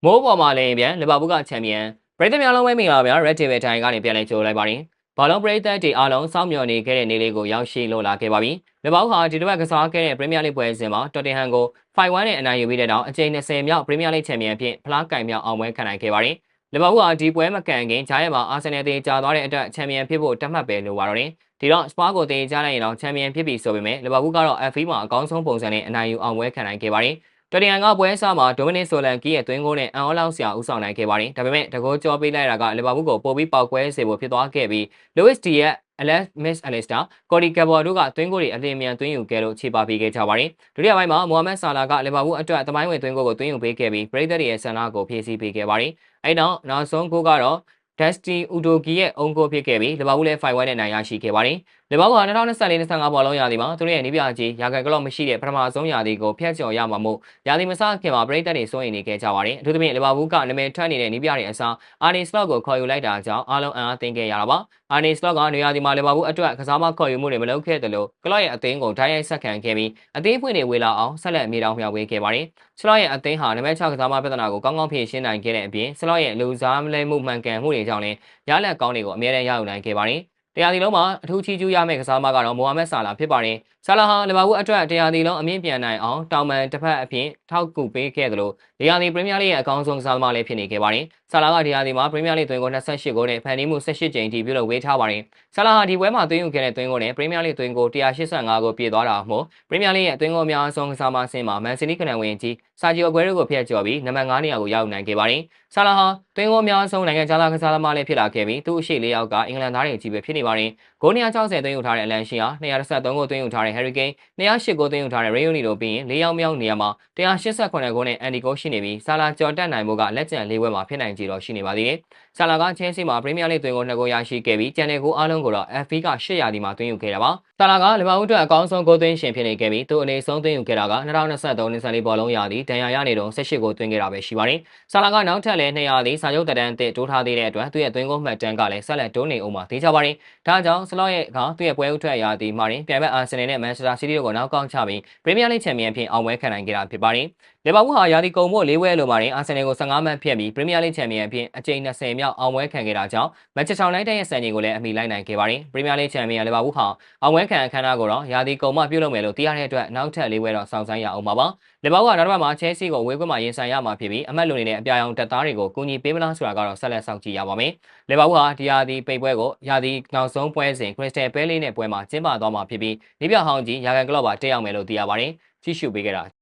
မိုးပေါ်မှာလည်းပြန်လီဗာပူးကချန်ပီယံပရိသတ်များလုံးပဲမင်္ဂလာပါဗျာ Red Table တိုင်းကနေပြန်လည်ကြိုလိုက်ပါတယ်ဘာလုံးပရိသတ်တွေအားလုံးစောင့်မျှော်နေခဲ့တဲ့နေ့လေးကိုရောက်ရှိလို့လာခဲ့ပါပြီလီဗာပူးဟာဒီတစ်ပတ်ကစားခဲ့တဲ့ပရီးမီယာလိပွဲစဉ်မှာတော်တင်ဟန်ကို 5-1 နဲ့အနိုင်ယူပြီးတဲ့နောက်အကြိမ်20မြောက်ပရီးမီယာလိချန်ပီယံအဖြစ်ဖလားကင်မြောက်အောင်ပွဲခံနိုင်ခဲ့ပါတယ်လီဗာပူးဟာဒီပွဲမကန်ခင်ဂျားရဲမှာအာဆင်နယ်တေကြာသွားတဲ့အတွက်ချန်ပီယံဖြစ်ဖို့တတ်မှတ်ပဲလိုပါတော့တယ်ဒီတော့စပါးကိုတေကြားလိုက်ရင်တော့ချန်ပီယံဖြစ်ပြီဆိုပေမဲ့လီဗာပူးကတော့ FA မှာအကောင်းဆုံးပုံစံနဲ့အနိုင်ယူအောင်ပွဲခံနိုင်ခဲ့ပါတယ်တော်တင်ဟန်ကပွဲအစမှာဒိုမနစ်ဆိုလန်ကီရဲ့သွင်းကိုနဲ့အန်အောလောက်ဆရာဦးဆောင်နိုင်ခဲ့ပါတယ်ဒါပေမဲ့တကောကြောပေးလိုက်တာကလီဗာပူးကိုပိုပြီးပေါက်ကွဲစေဖို့ဖြစ်သွားခဲ့ပြီးလူးဝစ်ဒီရဲ့Miss Alistair, Cody Gakpo တို့ကသွင်းကိုတွေအလင်းမြန်သွင်းယူခဲ့လို့ခြေပါပေးခဲ့ကြပါတယ်။ဒုတိယပိုင်းမှာမိုဟာမက်ဆာလာကလီဗာပူးအတွက်သမိုင်းဝင်သွင်းကိုသွင်းယူပေးခဲ့ပြီးပရိသတ်ရဲ့ဆန္ဒကိုဖြည့်ဆည်းပေးခဲ့ပါတယ်။အဲဒီနောက်ဆုံးဂိုးကတော့Dusty Udogie ရဲ့အုံကိုဖြစ်ခဲ့ပြီးလီဗာပူးလည်း 5-1 နဲ့နိုင်ရရှိခဲ့ပါတယ်။လီဗာပူးဟာ2024-25ဘောလုံးရာသီမှာသူတို့ရဲ့နီးပြကြီးရာဂန်ကလော့မရှိတဲ့ပထမဆုံးရာသီကိုဖျက်ချော်ရမှာမို့ရာသီမစခင်မှာပရိသတ်တွေစိုးရိမ်နေခဲ့ကြပါတယ်။အထူးသဖြင့်လီဗာပူးကနာမည်ထွက်နေတဲ့နီးပြတွေအစားအာနီစလော့ကိုခေါ်ယူလိုက်တာကြောင့်အားလုံးအံ့အားသင့်ခဲ့ရတာပါ။အာနီစလော့ကနေရာသီမှာလီဗာပူးအတွက်ကစားမခေါ်ယူမှုတွေမလုပ်ခဲ့တယ်လို့ကလော့ရဲ့အသင်းကိုဓာတ်ရိုက်ဆက်ခံခဲ့ပြီးအသင်းဖွင့်တွေဝေလာအောင်ဆက်လက်အမြဲတမ်းမျှဝေခဲ့ပါတယ်။စလော့ရဲ့အသင်းဟာနံပါတ်6ကစားမပြဿနာကိုကောင်းကောင်းဖြေရှင်းနိုင်ခဲ့တဲ့အပြင်စလော့ရဲ့လူစားမလဲမှုမှန်ကန်မှုတွေကြောင့်လည်းရလက်ကောင်းတွေကိုအမြဲတမ်းရယူနိုင်ခဲ့ပါတယ်။တရားဒီလုံးမှာအထူးချီးကျူးရမယ့်ကစားမကတော့မိုဟာမက်ဆာလာဖြစ်ပါတယ်။ဆာလာဟာလီဗာပူးအတွက်တရားဒီလုံးအမြင့်ပြန်နိုင်အောင်တောင်ပန်တစ်ဖက်အဖြစ်ထောက်ကူပေးခဲ့သလိုတရားဒီပရီးမီယာလိရဲ့အကောင်းဆုံးကစားသမားလည်းဖြစ်နေခဲ့ပါတယ်။ဆာလာကတရားဒီမှာပရီးမီယာလိသွင်းကို28ဂိုးနဲ့ဖန်တီးမှု18ကြိမ်ထိပြုလုပ်ဝေးထားပါတယ်။ဆာလာဟာဒီပွဲမှာသွင်းယူခဲ့တဲ့သွင်းကိုနဲ့ပရီးမီယာလိသွင်းကို185ဂိုးပြည့်သွားတာမို့ပရီးမီယာလိရဲ့သွင်းကိုအများဆုံးကစားမဆင်းမှာမန်စီးတီးကနန်ဝင်ကြီးဆာဂျီယိုအဂွဲရိုကိုဖျက်ကျော်ပြီးနံပါတ်9နေရာကိုရောက်နိုင်ခဲ့ပါတယ်။ဆာလာဟာသွင်းကိုအများဆုံးနိုင်ငံခြားသားကစားသမားလည်းဖြစ်လာခဲ့ပြီးသူ့အရှိ4ယောက်ကအင်္ဂလန်သားတွေအကြီးပဲဖြစ်နေပါတယ်။ဂိုး260သွင်းယူထားတဲ့အလန်ရှီယာ213ဂိုးသွင်းယူထားတဲ့ Harry Kane 208ဂိုးသွင်းယူထားတဲ့ Ray Rooney တို့ပြီးရင်4ယောက်မြောက်နေရာမှာ188ဂိုးနဲ့အန်ဒီဂိုးရှိနေပြီးဆာလာကျော်တက်နိုင်မှုကလက်ကျန်၄ပွဲမှာဖြစ်နိုင်ကြတော့ရှိနေပါသေးတယ်။ဆာလာကချဲဆီမှာပရီးမီယာလိသွင်းကို2ဂိုးရရှိခဲ့ပြီးကျန်တဲ့ဂိုးအားလုံးကိုတော့ FA က800ဒီမှာသွင်းယူခဲ့တာပါ။ဆာလာကလီဗာပူးအတွက်အကောင်းဆုံးဂိုးသွင်းရှင်ဖြစ်နေခဲ့ပြီးသူအနေဆုံးသွင်းယူခဲ့တာက2023-24ဘောလုံးရာသီဒဏ်ရာရနေတော့18ဂိုးသွင်းခဲ့တာပဲရှိပါတယ်။ဆာလာကနောက်ထပ်လည်း200ဒီစာချုပ်တက်တန်းအသစ်တိုးထားသေးတဲ့အတွက်သူ့ရဲ့သွင်းဂိုးမှတ်တမ်းကလည်းဆက်လက်တိုးနေအောင်မှာသိကြပါတယ်။ဒါကြောင့်ဆလော့ရဲ့ကသူ့ရဲ့ပွဲဥထွက်ရာသီမှာတင်ပြိုင်ဘက်အာဆင်နယ်နဲ့မန်ချက်စတာစီးတီးတို့ကိုနောက်ကောက်ချပြီးပရီးမီယာလိချန်ပီယံဖြစ်အောင်ပွဲခံနိုင်ခဲ့တာဖြစ်ပါတယ်။လီဗာပူးဟာရာသီကုန်ဖို့၄ပွဲလိုမှာတင်အာဆင်နယ်ကို15မှတ်ဖြတ်ပြီးပရီးမီယာလိချန်ပီယံဖြစ်အကြိမ်20မြောက်အောင်ပွဲခံခဲ့တာကြောင့်မန်ချက်စတာယူနိုက်တက်ရဲ့စံချိန်ကိုလည်းအမိလိုက်နိုင်ခဲ့ပါတယ်။ပရီးမီယာလိချန်ပီယံလီဗာပူးဟာအောင်ပွဲခံအခမ်းအနားကိုတော့ရာသီကုန်မှပြုလုပ်မယ်လို့သိရတဲ့အတွက်နောက်ထပ်၄ပွဲတော့စောင့်ဆိုင်းရအောင်ပါပါ။လီဗာပူးကနောက်တစ်ပတ်မှာချဲဆီကိုဝေးကွက်မှာရင်ဆိုင်ရမှာဖြစ်ပြီးအမတ်လူနေတဲ့အပြာရောင်တပ်သားတွေကိုကူညီပေးမလားဆိုတာကတော့ဆက်လက်စောင့်ကြည့်ရပါမယ်။လီဗာပူးဟာဒီရာသီပိတ်ပွဲကိုရာသီနောက်ဆုံးပွဲစဉ်ခရစ္စတယ်ပဲလေးနဲ့ပွဲမှာကျင်းပသွားမှာဖြစ်ပြီးနေပြဟောင်းကြီးရာဂန်ကလော့ပါတက်ရောက်မယ်လို့သိရပါတယ်။ကြည့်ရှုပေးကြတာ